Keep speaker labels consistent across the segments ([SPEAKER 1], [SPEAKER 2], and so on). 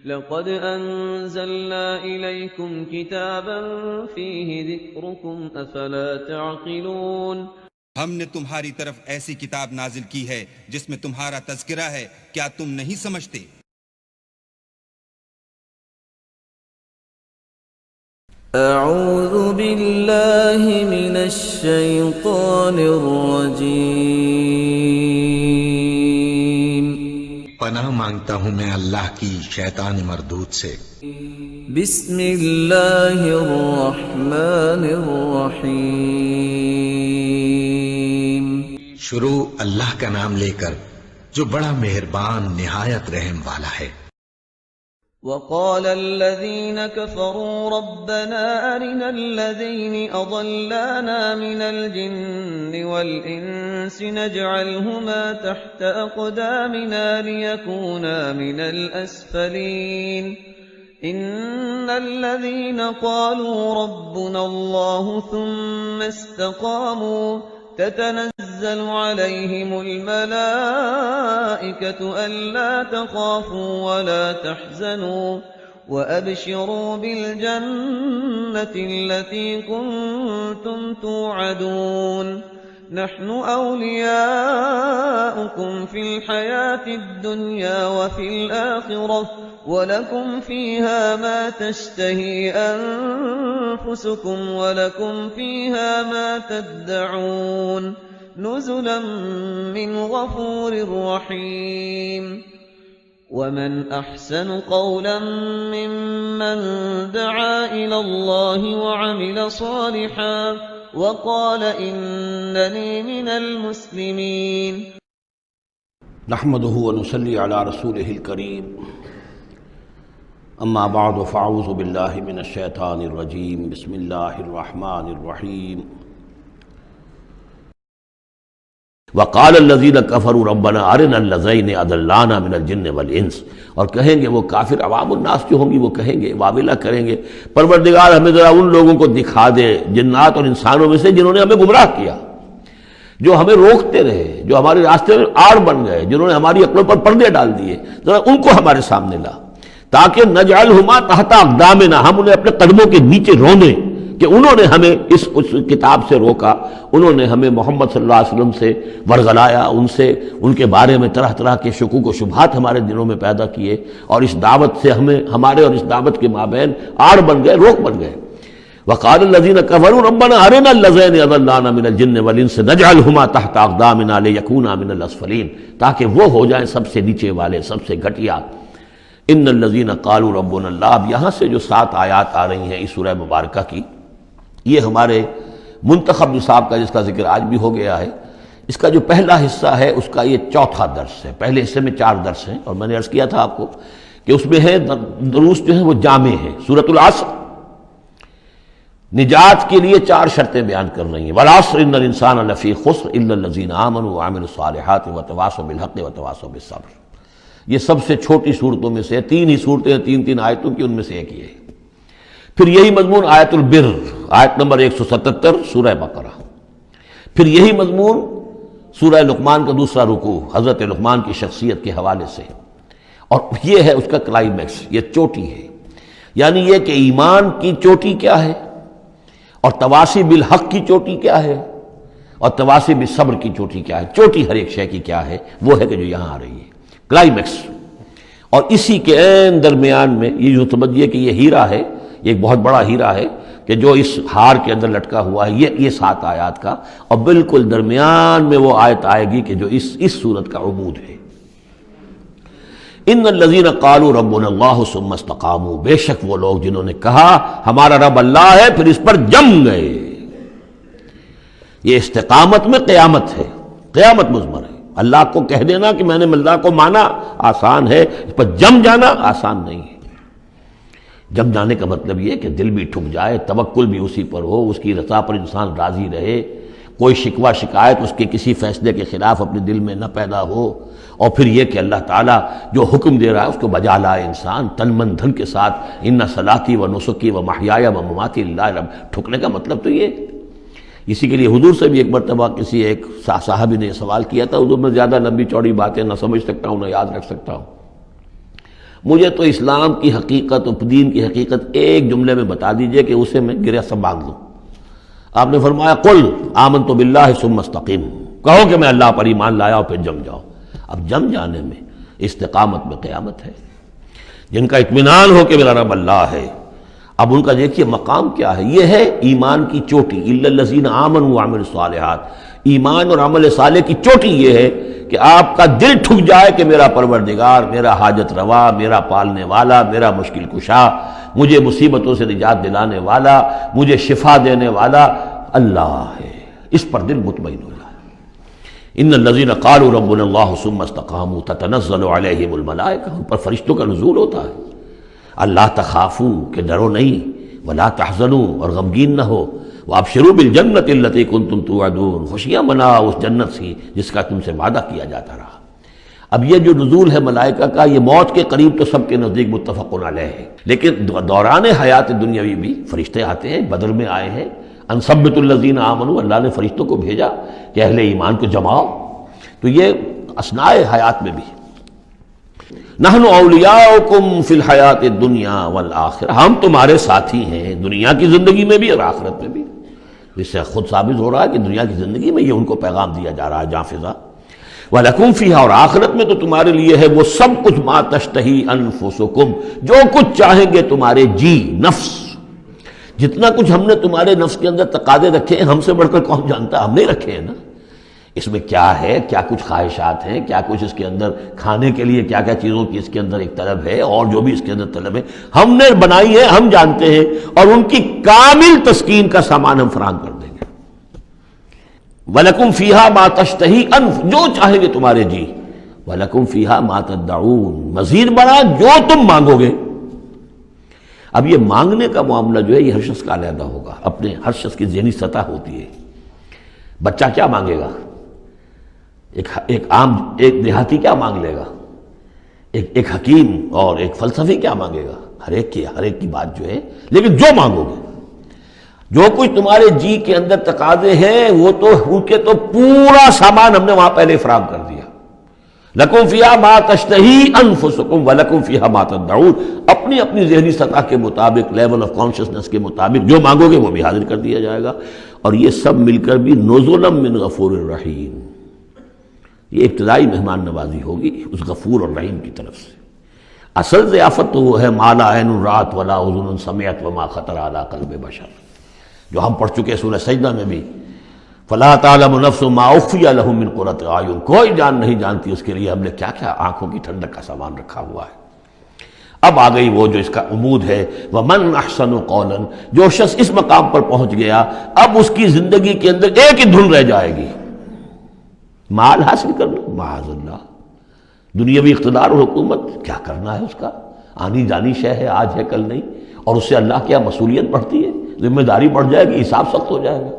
[SPEAKER 1] لقد أنزلنا إليكم كتابا فيه ذكركم أفلا تعقلون
[SPEAKER 2] ہم نے تمہاری طرف ایسی کتاب نازل کی ہے جس میں تمہارا تذکرہ ہے، کیا تم نہیں سمجھتے؟
[SPEAKER 3] اعوذ باللہ من الشیطان الرجیم،
[SPEAKER 4] پناہ مانگتا ہوں میں اللہ کی شیطان مردود سے۔
[SPEAKER 3] بسم اللہ الرحمن الرحیم،
[SPEAKER 4] شروع اللہ کا نام لے کر جو بڑا مہربان نہایت رحم والا ہے۔
[SPEAKER 1] وقال الذين كفروا ربنا أرنا الذين أضلانا من الجن والإنس نجعلهما تحت أقدامنا ليكونا من الأسفلين إن الذين قالوا ربنا الله ثم استقاموا تتنزل عليهم الملائكة ألا تخافوا ولا تحزنوا وأبشروا بالجنة التي كنتم توعدون نحن أولياؤكم في الحياة الدنيا وفي الآخرة وَلَكُمْ فِيهَا مَا تَشْتَهِي أَنفُسُكُمْ وَلَكُمْ فِيهَا مَا تَدَّعُونَ نُزُلًا مِّنْ غَفُورٍ رَّحِيمٍ وَمَنْ أَحْسَنُ قَوْلًا مِّمَّن دَعَا إِلَى اللَّهِ وَعَمِلَ صَالِحًا وَقَالَ إِنَّنِي مِنَ الْمُسْلِمِينَ
[SPEAKER 5] نحمده ونصلي على رسوله الكريم اما بعد فاعوذ باللہ من الشیطان الرجیم بسم اللہ الرحمن الرحیم وقال الذین کفروا ربنا ارنا الذین اضلانا من الجن والانس، اور کہیں گے وہ کافر عوام الناس جو ہوں گی وہ کہیں گے، واویلا کریں گے، پروردگار ہمیں ذرا ان لوگوں کو دکھا دے جنات اور انسانوں میں سے جنہوں نے ہمیں گمراہ کیا، جو ہمیں روکتے رہے، جو ہمارے راستے میں آڑ بن گئے، جنہوں نے ہماری عقلوں پر پردے ڈال دیے، ذرا ان کو ہمارے سامنے لا تاکہ نجعلہما تحت اقدامنا، ہم انہیں اپنے قدموں کے نیچے روندیں کہ انہوں نے ہمیں اس کتاب سے روکا، انہوں نے ہمیں محمد صلی اللہ علیہ وسلم سے ورغلایا، ان کے بارے میں طرح طرح کے شکوک و شبہات ہمارے دلوں میں پیدا کیے، اور اس دعوت سے ہمارے اور اس دعوت کے مابین آڑ بن گئے، روک بن گئے۔ وقال الذين كفروا ربنا ارنا الذين اضلانا من الجن والانس نجعلهما تحت اقدامنا ليكونا من الاسفلين، تاکہ وہ ہو جائیں سب سے نیچے والے، سب سے گھٹیا۔ ان الذين قالوا ربنا اللہ، اب یہاں سے جو 7 آیات آ رہی ہیں اس سورہ مبارکہ کی، یہ ہمارے منتخب نصاب کا جس کا ذکر آج بھی ہو گیا ہے، اس کا جو پہلا حصہ ہے اس کا یہ چوتھا درس ہے۔ پہلے حصے میں 4 درس ہیں، اور میں نے عرض کیا تھا آپ کو کہ اس میں ہے دروس جو ہیں وہ جامع ہیں۔ سورۃ العصر نجات کے لیے 4 شرطیں بیان کر رہی ہیں، والعصر ان الانسان لفی خسر الا الذین آمنوا وعملوا الصالحات وتواصوا بالحق وتواصوا بالصبر۔ یہ سب سے چھوٹی صورتوں میں سے 3 ہی صورتیں، 3 آیتوں کی، ان میں سے ایک یہ ہے۔ پھر یہی مضمون آیت البر، آیت نمبر 177 سورہ بقرہ۔ پھر یہی مضمون سورہ لقمان کا دوسرا رکوع، حضرت لقمان کی شخصیت کے حوالے سے، اور یہ ہے اس کا کلائمیکس، یہ چوٹی ہے، یعنی یہ کہ ایمان کی چوٹی کیا ہے، اور تواصی بالحق کی چوٹی کیا ہے، اور تواصی بالصبر کی چوٹی کیا ہے۔ چوٹی ہر ایک شے کی کیا ہے، وہ ہے کہ جو یہاں آ رہی ہے، کلائمیکس۔ اور اسی کے عین درمیان میں یہ جو سمجھیے کہ یہ ہیرا ہے، یہ ایک بہت بڑا ہیرا ہے کہ جو اس ہار کے اندر لٹکا ہوا ہے، یہ 7 آیات کا، اور بالکل درمیان میں وہ آیت آئے گی کہ جو اس صورت کا عمود ہے۔ ان الذین قالوا ربنا اللہ ثم استقاموا، بے شک وہ لوگ جنہوں نے کہا ہمارا رب اللہ ہے پھر اس پر جم گئے۔ یہ استقامت میں قیامت ہے، قیامت مضمر ہے۔ اللہ کو کہہ دینا کہ میں نے اللہ کو مانا آسان ہے، اس پر جم جانا آسان نہیں ہے۔ جم جانے کا مطلب یہ کہ دل بھی ٹھک جائے، توکل بھی اسی پر ہو، اس کی رضا پر انسان راضی رہے، کوئی شکوہ شکایت اس کے کسی فیصلے کے خلاف اپنے دل میں نہ پیدا ہو، اور پھر یہ کہ اللہ تعالیٰ جو حکم دے رہا ہے اس کو بجا لائے انسان تن من دھن کے ساتھ۔ ان صلاتی و نسکی و محیایا و مماتی للہ رب، ٹھکنے کا مطلب تو یہ۔ اسی کے لیے حضور سے بھی ایک مرتبہ کسی ایک صحابی نے یہ سوال کیا تھا، حضور میں زیادہ لمبی چوڑی باتیں نہ سمجھ سکتا ہوں نہ یاد رکھ سکتا ہوں، مجھے تو اسلام کی حقیقت اور دین کی حقیقت ایک جملے میں بتا دیجئے کہ اسے میں گرہ سب باندھ لوں۔ آپ نے فرمایا قل آمنت باللہ ثم استقم، کہو کہ میں اللہ پر ایمان لایا اور پھر جم جاؤ۔ اب جم جانے میں استقامت میں قیامت ہے۔ جن کا اطمینان ہو کہ میرا رب اللہ ہے، اب ان کا دیکھیے مقام کیا ہے، یہ ہے ایمان کی چوٹی، الا الذین آمنوا وعملوا الصالحات۔ ایمان اور عمل صالح کی چوٹی یہ ہے کہ آپ کا دل ٹھک جائے کہ میرا پروردگار، میرا حاجت روا، میرا پالنے والا، میرا مشکل کشا، مجھے مصیبتوں سے نجات دلانے والا، مجھے شفا دینے والا اللہ ہے۔ اس پر دل مطمئن ہو جائے۔ ان الذین قالوا ربنا اللہ ثم استقاموا تتنزل علیہم الملائکہ، ان پر فرشتوں کا نزول ہوتا ہے۔ اللہ تخافوا کہ ڈرو نہیں، ولا تحزنوا اور غمگین نہ ہو، وابشروا بالجنۃ التی کنتم توعدون، خوشیاں مناؤ اس جنت سے جس کا تم سے وعدہ کیا جاتا رہا۔ اب یہ جو نزول ہے ملائکہ کا، یہ موت کے قریب تو سب کے نزدیک متفق علیہ ہے، لیکن دوران حیات دنیاوی بھی فرشتے آتے ہیں، بدر میں آئے ہیں۔ ان ثبت الذین آمنوا، اللہ نے فرشتوں کو بھیجا کہ اہل ایمان کو جماؤ، تو یہ اثناء حیات میں بھی نحن اولیاؤکم فی الحیات الدنیا والآخرہ، ہم تمہارے ساتھی ہیں دنیا کی زندگی میں بھی اور آخرت میں بھی۔ اس سے خود ثابت ہو رہا ہے کہ دنیا کی زندگی میں یہ ان کو پیغام دیا جا رہا ہے جاں فضا، وَلَكُمْ فِيهَا، اور آخرت میں تو تمہارے لیے ہے وہ سب کچھ ما تشتہی انفسکم، جو کچھ چاہیں گے تمہارے جی نفس۔ جتنا کچھ ہم نے تمہارے نفس کے اندر تقاضے رکھے ہیں، ہم سے بڑھ کر کون جانتا ہے، ہم نہیں رکھے ہیں نا۔ اس میں کیا ہے، کیا کچھ خواہشات ہیں، کیا کچھ اس کے اندر کھانے کے لیے کیا کیا چیزوں کی اس کے اندر ایک طلب ہے، اور جو بھی اس کے اندر طلب ہے ہم نے بنائی ہے، ہم جانتے ہیں، اور ان کی کامل تسکین کا سامان ہم فراہم کر دیں گے۔ وَلَكُمْ فِيهَا مَا تَشْتَهِي أَنفُسُكُمْ، جو چاہیں گے تمہارے جی، وَلَكُمْ فِيهَا مَا تَدَّعُونَ، مزید بڑا جو تم مانگو گے۔ اب یہ مانگنے کا معاملہ جو ہے یہ ہر شخص کا علیحدہ ہوگا، اپنے ہر شخص کی ذہنی سطح ہوتی ہے۔ بچہ کیا مانگے گا، ایک دیہاتی کیا مانگ لے گا، ایک حکیم اور ایک فلسفی کیا مانگے گا، ہر ایک کی بات جو ہے، لیکن جو مانگو گے، جو کچھ تمہارے جی کے اندر تقاضے ہیں وہ تو ان کے تو پورا سامان ہم نے وہاں پہلے فراہم کر دیا۔ لَكُمْ فِيهَا مَا تَشْتَهِي أَنفُسُكُمْ وَلَكُمْ فِيهَا مَا تَدَّعُونَ، اپنی اپنی ذہنی سطح کے مطابق، لیول آف کانشسنس کے مطابق جو مانگو گے وہ بھی حاضر کر دیا جائے گا، اور یہ سب مل کر بھی نزلا من غفور الرحیم، یہ ابتدائی مہمان نوازی ہوگی اس غفور اور رحیم کی طرف سے۔ اصل ضیافت تو وہ ہے ما لا عین رأت ولا اذن سمعت وما خطر علی قلب بشر، جو ہم پڑھ چکے سورہ سجدہ میں بھی، فلا تعلم نفس ما اخفی لهم من قرۃ اعین، کوئی جان نہیں جانتی اس کے لیے ہم نے کیا کیا آنکھوں کی ٹھنڈک کا سامان رکھا ہوا ہے۔ اب آ گئی وہ جو اس کا عمود ہے، ومن احسن قولا، جو شخص اس مقام پر پہنچ گیا اب اس کی زندگی کے اندر ایک ہی دھن رہ جائے گی، مال حاصل کرنا، معاذ اللہ، دنیاوی اقتدار اور حکومت کیا کرنا ہے، اس کا آنی جانی شے ہے، آج ہے کل نہیں، اور اس سے اللہ کیا مسئولیت بڑھتی ہے، ذمہ داری بڑھ جائے گی، حساب سخت ہو جائے گا۔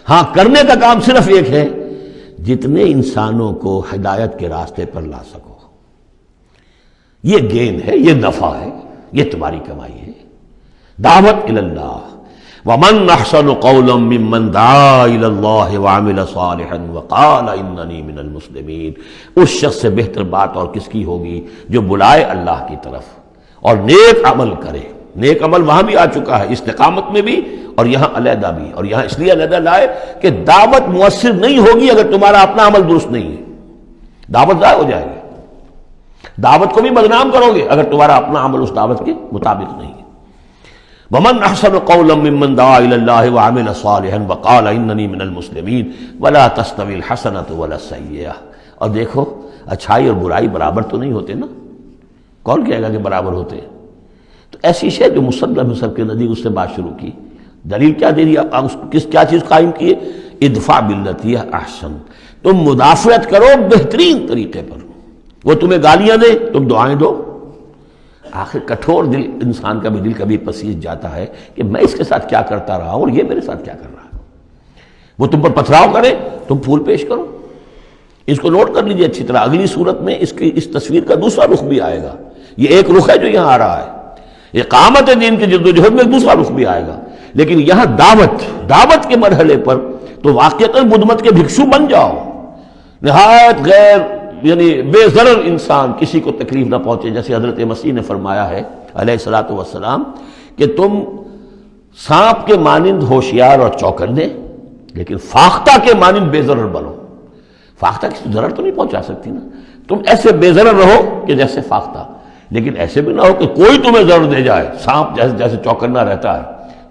[SPEAKER 5] ہاں کرنے کا کام صرف ایک ہے، جتنے انسانوں کو ہدایت کے راستے پر لا سکو، یہ گین ہے، یہ نفع ہے، یہ تمہاری کمائی ہے۔ دعوت الی اللہ، ومن احسن قولا ممن دعا الی اللہ وعمل صالحا وقال اننی من المسلمین، اس شخص سے بہتر بات اور کس کی ہوگی جو بلائے اللہ کی طرف اور نیک عمل کرے۔ نیک عمل وہاں بھی آ چکا ہے، استقامت میں بھی اور یہاں علیحدہ بھی، اور یہاں اس لیے علیحدہ لائے کہ دعوت مؤثر نہیں ہوگی اگر تمہارا اپنا عمل درست نہیں ہے، دعوت ضائع ہو جائے گی۔ دعوت کو بھی بدنام کرو گے اگر تمہارا اپنا عمل اس دعوت کے مطابق نہیں ہے۔ ومن احسن قولا ممن دعا الى الله وعمل صالحا وقال اننی من المسلمین ولا تستوی الحسنۃ ولا السیئۃ، اور دیکھو اچھائی اور برائی برابر تو نہیں ہوتے نا، کون کہے گا کہ برابر ہوتے ہیں؟ تو ایسی شے جو مسلم ہے سب کے نزدیک، اس سے بات شروع کی، دلیل کیا دے دیا، کیا چیز قائم کی ہے، ادفع باللتی ہی احسن، تم مدافعت کرو بہترین طریقے پر، وہ تمہیں گالیاں دے تم دعائیں دو۔ آخر کٹھور دل انسان کا بھی دل کبھی پسیج جاتا ہے کہ میں اس کے ساتھ کیا کرتا رہا ہوں اور یہ میرے ساتھ کیا کر رہا ہے۔ وہ تم پر پتھراؤ کرے تم پھول پیش کرو۔ اس کو نوٹ کر لیجئے اچھی طرح، اگلی صورت میں اس تصویر کا دوسرا رخ بھی آئے گا، یہ ایک رخ ہے جو یہاں آ رہا ہے، اقامت دین کی جدوجہد میں دوسرا رخ بھی آئے گا، لیکن یہاں دعوت کے مرحلے پر تو واقعتاً بدھ مت کے بھکشو بن جاؤ، نہایت غیر یعنی بے ضرر انسان کسی کو تکلیف نہ پہنچے، جیسے حضرت مسیح نے فرمایا ہے علیہ الصلوۃ والسلام کہ تم سانپ کے مانند ہوشیار اور چوکنے لیکن فاختہ کے مانند بے ضرر بنو۔ فاختہ کسی ضرر تو نہیں پہنچا سکتی نا، تم ایسے بے ضرر رہو کہ جیسے فاختہ، لیکن ایسے بھی نہ ہو کہ کوئی تمہیں ضرر دے جائے، سانپ جیسے چوکنا رہتا ہے،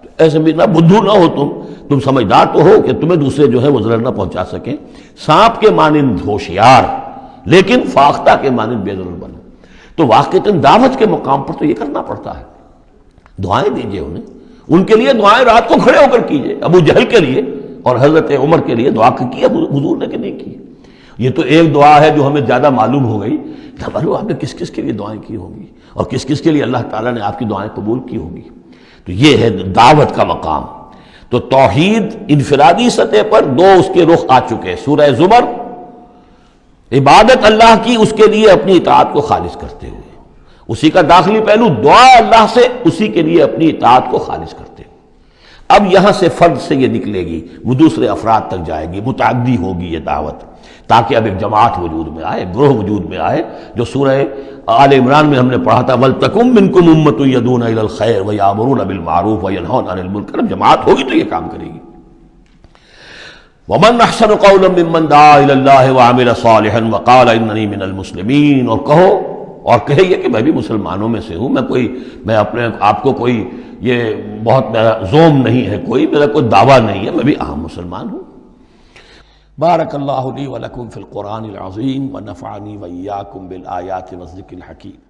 [SPEAKER 5] تو ایسے بھی نہ بدھو نہ ہو تم سمجھدار تو ہو کہ تمہیں دوسرے جو ہے وہ ضرر نہ پہنچا سکیں۔ سانپ کے مانند ہوشیار لیکن فاختہ کے مانند بے ضرر بنو۔ تو واقعتاً دعوت کے مقام پر تو یہ کرنا پڑتا ہے، دعائیں دیجئے انہیں، ان کے لیے دعائیں رات کو کھڑے ہو کر کیجئے۔ ابو جہل کے لیے اور حضرت عمر کے لیے دعا کی حضور نے کہ نہیں کی؟ یہ تو ایک دعا ہے جو ہمیں زیادہ معلوم ہو گئی، معلوم آپ نے کس کس کے لیے دعائیں کی ہوں گی اور کس کس کے لیے اللہ تعالیٰ نے آپ کی دعائیں قبول کی ہوں گی۔ تو یہ ہے دعوت کا مقام۔ تو توحید انفرادی سطح پر دو اس کے رخ آ چکے، سورہ زمر عبادت اللہ کی، اس کے لیے اپنی اطاعت کو خالص کرتے ہوئے، اسی کا داخلی پہلو دعا اللہ سے، اسی کے لیے اپنی اطاعت کو خالص کرتے ہوئے۔ اب یہاں سے فرد سے یہ نکلے گی، وہ دوسرے افراد تک جائے گی، متعدی ہوگی یہ دعوت، تاکہ اب ایک جماعت وجود میں آئے، گروہ وجود میں آئے، جو سورہ آل عمران میں ہم نے پڑھا تھا وَلْتَكُن مِّنكُمْ أُمَّةٌ يَدْعُونَ إِلَى الْخَيْرِ وَيَأْمُرُونَ بِالْمَعْرُوفِ وَيَنْهَوْنَ عَنِ الْمُنكَرِ۔ جماعت ہوگی تو یہ کام کرے گی۔ وَمَنْ أَحْسَنُ قَوْلًا مِّمَّنْ دَعَا إِلَى اللَّهِ وَعَمِلَ صَالِحًا وَقَالَ إِنَّنِي مِنَ الْمُسْلِمِينَ، اور کہو اور کہے یہ کہ میں بھی مسلمانوں میں سے ہوں، میں اپنے آپ کو کوئی یہ بہت زوم نہیں ہے، کوئی میرا کوئی دعویٰ نہیں ہے، میں بھی عام مسلمان ہوں۔ بارک اللہ لی ولکم فی القرآن العظیم ونفعنی وإیاکم بالآیات والذکر الحکیم۔